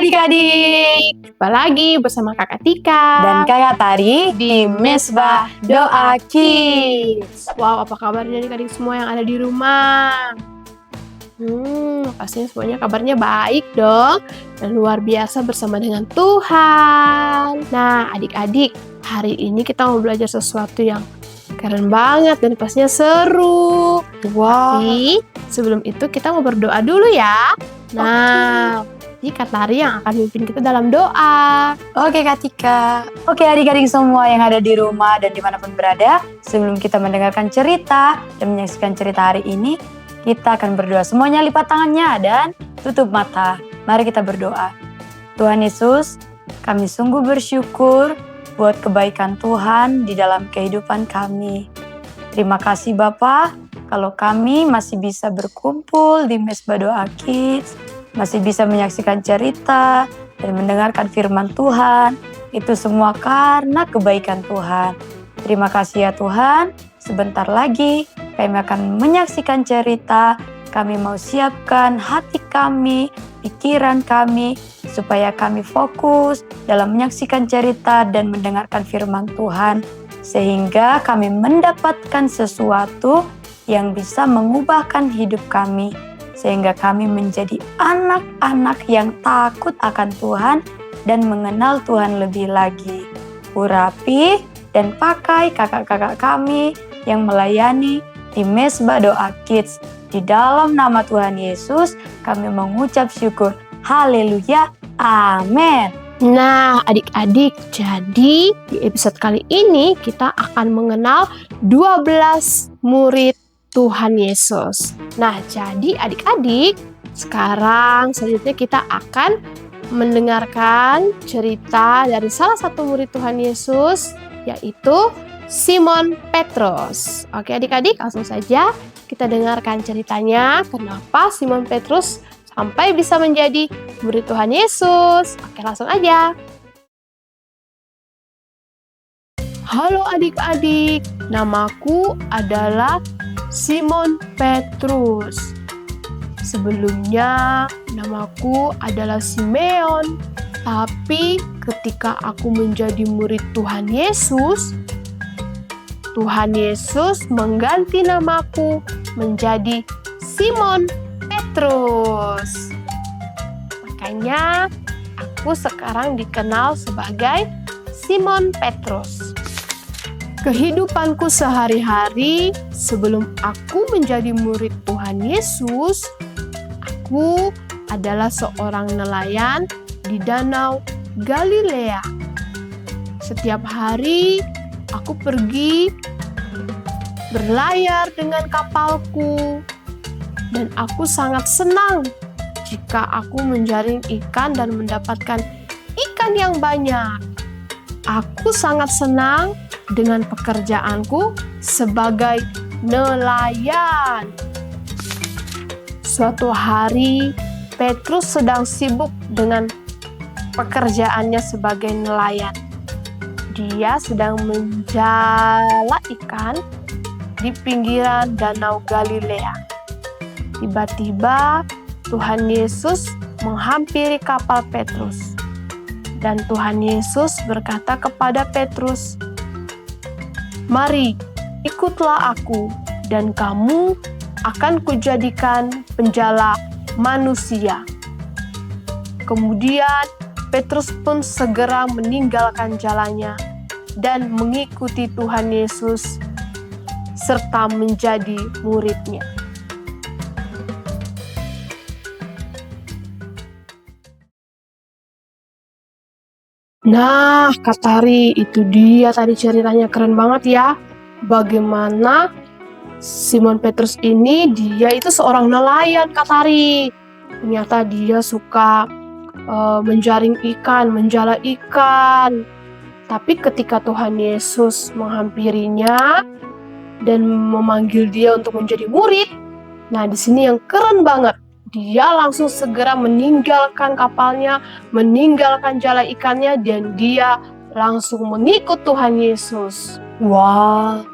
adik-adik, jumpa lagi bersama Kakak Tika dan Kakak Tari di Mesbah Doa Kids. Wow, apa kabarnya adik-adik semua yang ada di rumah? Pastinya semuanya kabarnya baik dong dan luar biasa bersama dengan Tuhan. Nah, adik-adik, hari ini kita mau belajar sesuatu yang keren banget dan pastinya seru. Wow. Tapi sebelum itu kita mau berdoa dulu ya. Nah, ini Kak Tari yang akan memimpin kita dalam doa. Oke Kak Tika. Oke adik-adik semua yang ada di rumah dan dimanapun berada, sebelum kita mendengarkan cerita dan menyaksikan cerita hari ini, kita akan berdoa. Semuanya lipat tangannya dan tutup mata. Mari kita berdoa. Tuhan Yesus, kami sungguh bersyukur buat kebaikan Tuhan di dalam kehidupan kami. Terima kasih Bapa, kalau kami masih bisa berkumpul di Mesbah Doa Kids, masih bisa menyaksikan cerita dan mendengarkan firman Tuhan, itu semua karena kebaikan Tuhan. Terima kasih ya Tuhan, sebentar lagi kami akan menyaksikan cerita, kami mau siapkan hati kami, pikiran kami, supaya kami fokus dalam menyaksikan cerita dan mendengarkan firman Tuhan, sehingga kami mendapatkan sesuatu yang bisa mengubahkan hidup kami, sehingga kami menjadi anak-anak yang takut akan Tuhan dan mengenal Tuhan lebih lagi. Urapi dan pakai kakak-kakak kami yang melayani di Mesbah Doa Kids. Di dalam nama Tuhan Yesus, kami mengucap syukur. Haleluya. Amin. Nah, adik-adik, jadi di episode kali ini kita akan mengenal 12 murid Tuhan Yesus. Nah, jadi adik-adik, sekarang selanjutnya kita akan mendengarkan cerita dari salah satu murid Tuhan Yesus, yaitu Simon Petrus. Oke adik-adik, langsung saja kita dengarkan ceritanya, kenapa Simon Petrus sampai bisa menjadi murid Tuhan Yesus. Oke, langsung aja. Halo adik-adik, namaku adalah Simon Petrus. Sebelumnya namaku adalah Simeon, tapi ketika aku menjadi murid Tuhan Yesus mengganti namaku menjadi Simon Petrus. Makanya aku sekarang dikenal sebagai Simon Petrus. Kehidupanku sehari-hari sebelum aku menjadi murid Tuhan Yesus, aku adalah seorang nelayan di Danau Galilea. Setiap hari aku pergi berlayar dengan kapalku, dan aku sangat senang jika aku menjaring ikan dan mendapatkan ikan yang banyak. Aku sangat senang dengan pekerjaanku sebagai nelayan. Suatu hari, Petrus sedang sibuk dengan pekerjaannya sebagai nelayan. Dia sedang menjala ikan di pinggiran Danau Galilea. Tiba-tiba Tuhan Yesus menghampiri kapal Petrus. Dan Tuhan Yesus berkata kepada Petrus, "Mari, ikutlah aku, dan kamu akan kujadikan penjala manusia." Kemudian Petrus pun segera meninggalkan jalannya dan mengikuti Tuhan Yesus serta menjadi muridnya. Nah, Kak Tari, itu dia tadi ceritanya, keren banget ya. Bagaimana Simon Petrus ini, dia itu seorang nelayan, Kak Tari. Ternyata dia suka menjaring ikan, menjala ikan. Tapi ketika Tuhan Yesus menghampirinya dan memanggil dia untuk menjadi murid, nah di sini yang keren banget. Dia langsung segera meninggalkan kapalnya, meninggalkan jala ikannya, dan dia langsung mengikut Tuhan Yesus. Wah,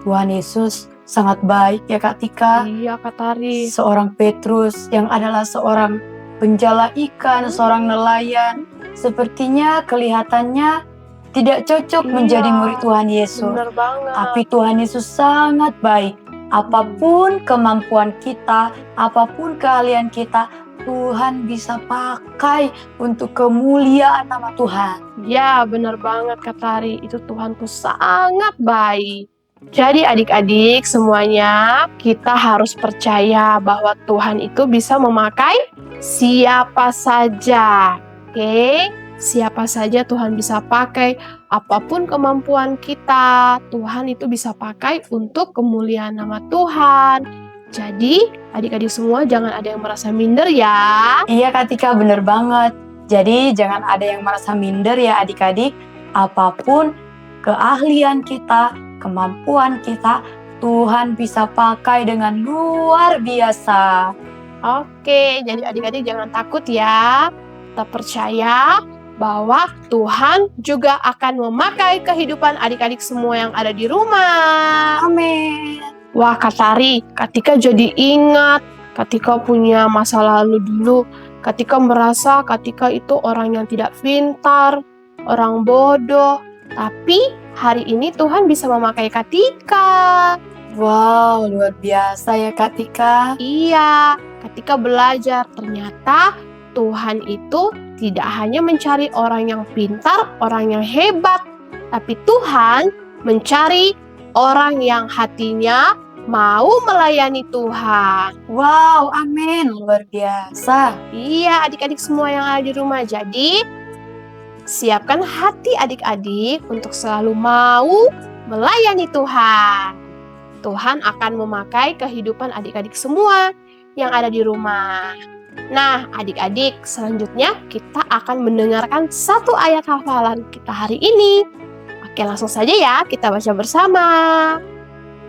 Tuhan Yesus sangat baik ya Kak Tika. Iya Kak Tari. Seorang Petrus yang adalah seorang penjala ikan, seorang nelayan. Sepertinya kelihatannya tidak cocok Iya, menjadi murid Tuhan Yesus. Bener banget. Tapi Tuhan Yesus sangat baik. Apapun kemampuan kita, apapun keahlian kita, Tuhan bisa pakai untuk kemuliaan nama Tuhan. Ya, bener banget Kak Tari. Itu Tuhan tuh sangat baik. Jadi adik-adik semuanya, kita harus percaya bahwa Tuhan itu bisa memakai siapa saja. Oke? Siapa saja Tuhan bisa pakai. Apapun kemampuan kita, Tuhan itu bisa pakai untuk kemuliaan nama Tuhan. Jadi, adik-adik semua jangan ada yang merasa minder ya. Iya Kak Tika, bener banget. Jadi jangan ada yang merasa minder ya adik-adik. Apapun keahlian kita, kemampuan kita, Tuhan bisa pakai dengan luar biasa. Oke, jadi adik-adik jangan takut ya. Kita percaya bahwa Tuhan juga akan memakai kehidupan adik-adik semua yang ada di rumah. Amin. Wah, Kak Tari, Katika jadi ingat Katika punya masa lalu dulu. Katika merasa Katika itu orang yang tidak pintar, orang bodoh. Tapi hari ini Tuhan bisa memakai Katika. Wow, luar biasa ya Kak Tika. Iya, Katika belajar ternyata Tuhan itu tidak hanya mencari orang yang pintar, orang yang hebat, tapi Tuhan mencari orang yang hatinya mau melayani Tuhan. Wow, amin. Luar biasa. Iya, adik-adik semua yang ada di rumah. Jadi, siapkan hati adik-adik untuk selalu mau melayani Tuhan. Tuhan akan memakai kehidupan adik-adik semua yang ada di rumah. Nah, adik-adik, selanjutnya kita akan mendengarkan satu ayat hafalan kita hari ini. Oke, langsung saja ya, kita baca bersama.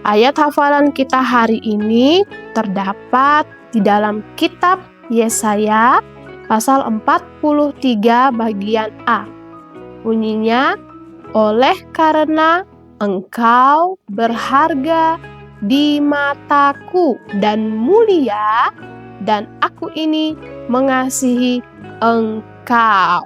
Ayat hafalan kita hari ini terdapat di dalam kitab Yesaya pasal 43 bagian A. Bunyinya, oleh karena engkau berharga di mataku dan mulia, dan aku ini mengasihi engkau.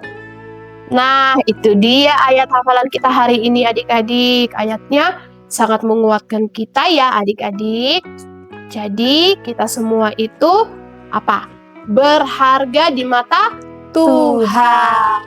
Nah, itu dia ayat hafalan kita hari ini adik-adik. Ayatnya sangat menguatkan kita ya adik-adik. Jadi kita semua itu apa? Berharga di mata Tuhan.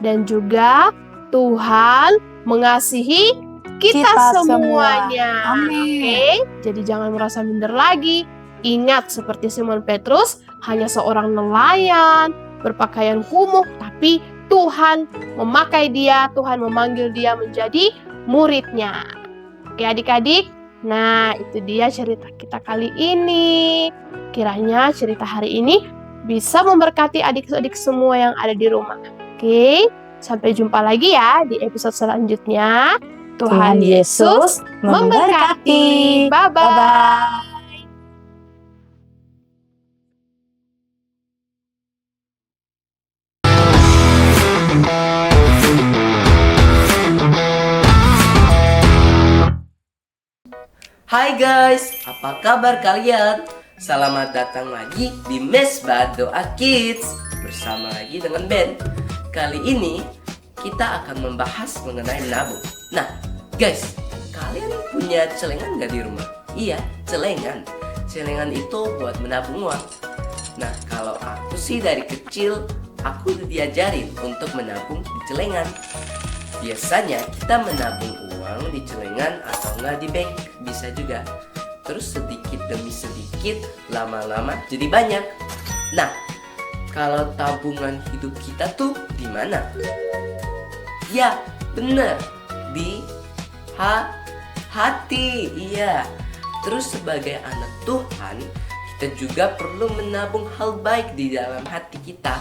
Dan juga Tuhan mengasihi kita semuanya. Amin. Oke? Jadi jangan merasa minder lagi. Ingat, seperti Simon Petrus, hanya seorang nelayan, berpakaian kumuh, tapi Tuhan memakai dia, Tuhan memanggil dia menjadi muridnya. Oke adik-adik, nah itu dia cerita kita kali ini. Kiranya cerita hari ini bisa memberkati adik-adik semua yang ada di rumah. Oke, sampai jumpa lagi ya di episode selanjutnya. Tuhan Yesus memberkati. Bye-bye. Bye-bye. Hai guys, apa kabar kalian? Selamat datang lagi di Mesbah Doa Kids bersama lagi dengan Ben. Kali ini kita akan membahas mengenai menabung. Nah, guys, kalian punya celengan gak di rumah? Iya, celengan. Celengan itu buat menabung uang. Nah, kalau aku sih dari kecil aku udah diajarin untuk menabung di celengan. Biasanya kita menabung uang di celengan atau enggak di bank, bisa juga. Terus sedikit demi sedikit, lama-lama jadi banyak. Nah, kalau tabungan hidup kita tuh di mana? Ya, bener, di hati. Iya. Terus sebagai anak Tuhan, kita juga perlu menabung hal baik di dalam hati kita.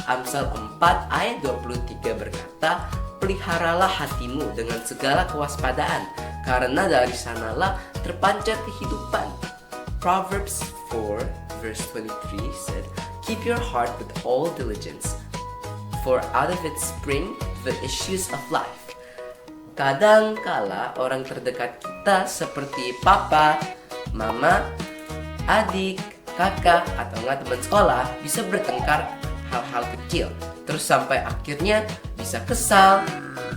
Amsal 4 ayat 23 berkata, peliharalah hatimu dengan segala kewaspadaan, karena dari sanalah terpancar kehidupan. Proverbs 4 verse 23 said, keep your heart with all diligence, for out of it spring the issues of life. Kadang-kala orang terdekat kita seperti papa, mama, adik, kakak atau nggak teman sekolah bisa bertengkar hal-hal kecil, terus sampai akhirnya bisa kesal,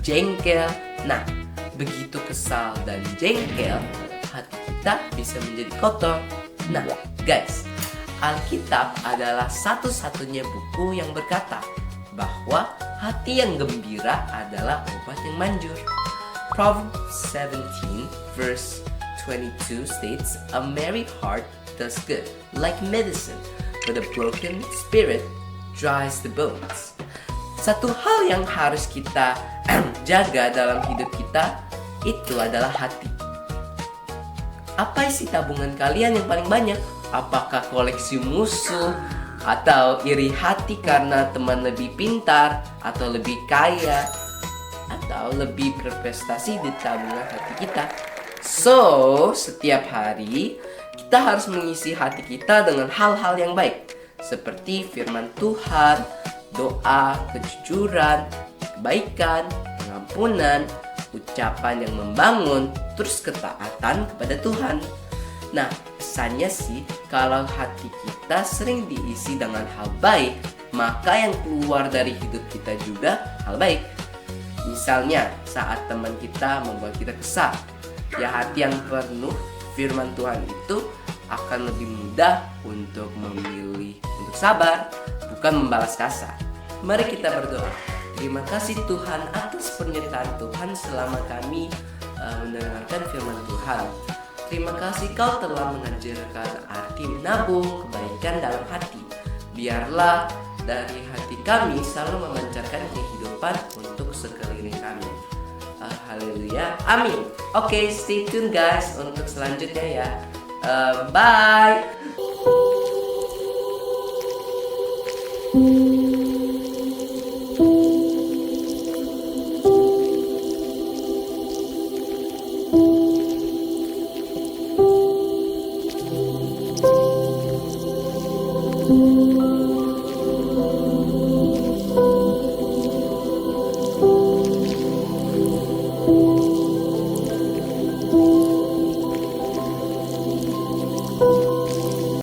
jengkel. Nah, begitu kesal dan jengkel, hati kita bisa menjadi kotor. Nah, guys, Alkitab adalah satu-satunya buku yang berkata bahwa hati yang gembira adalah obat yang manjur. Proverbs 17 verse 22 states, "A merry heart does good, like medicine, but a broken spirit dries the bones." Satu hal yang harus kita jaga dalam hidup kita itu adalah hati. Apa isi tabungan kalian yang paling banyak? Apakah koleksi musuh, atau iri hati karena teman lebih pintar, atau lebih kaya, atau lebih berprestasi di tabungan hati kita? So, setiap hari kita harus mengisi hati kita dengan hal-hal yang baik, seperti firman Tuhan, doa, kejujuran, kebaikan, pengampunan, ucapan yang membangun, terus ketaatan kepada Tuhan. Nah, pesannya sih, kalau hati kita sering diisi dengan hal baik, maka yang keluar dari hidup kita juga hal baik. Misalnya, saat teman kita membuat kita kesal, ya hati yang penuh firman Tuhan itu akan lebih mudah untuk memilih untuk sabar, bukan membalas kasar. Mari kita berdoa. Terima kasih Tuhan atas penyertaan Tuhan selama kami mendengarkan firman Tuhan. Terima kasih Kau telah mengajarkan arti menabung kebaikan dalam hati. Biarlah dari hati kami selalu memancarkan kehidupan untuk sekeliling kami. Haleluya, amin. Oke, stay tune guys untuk selanjutnya ya. Bye.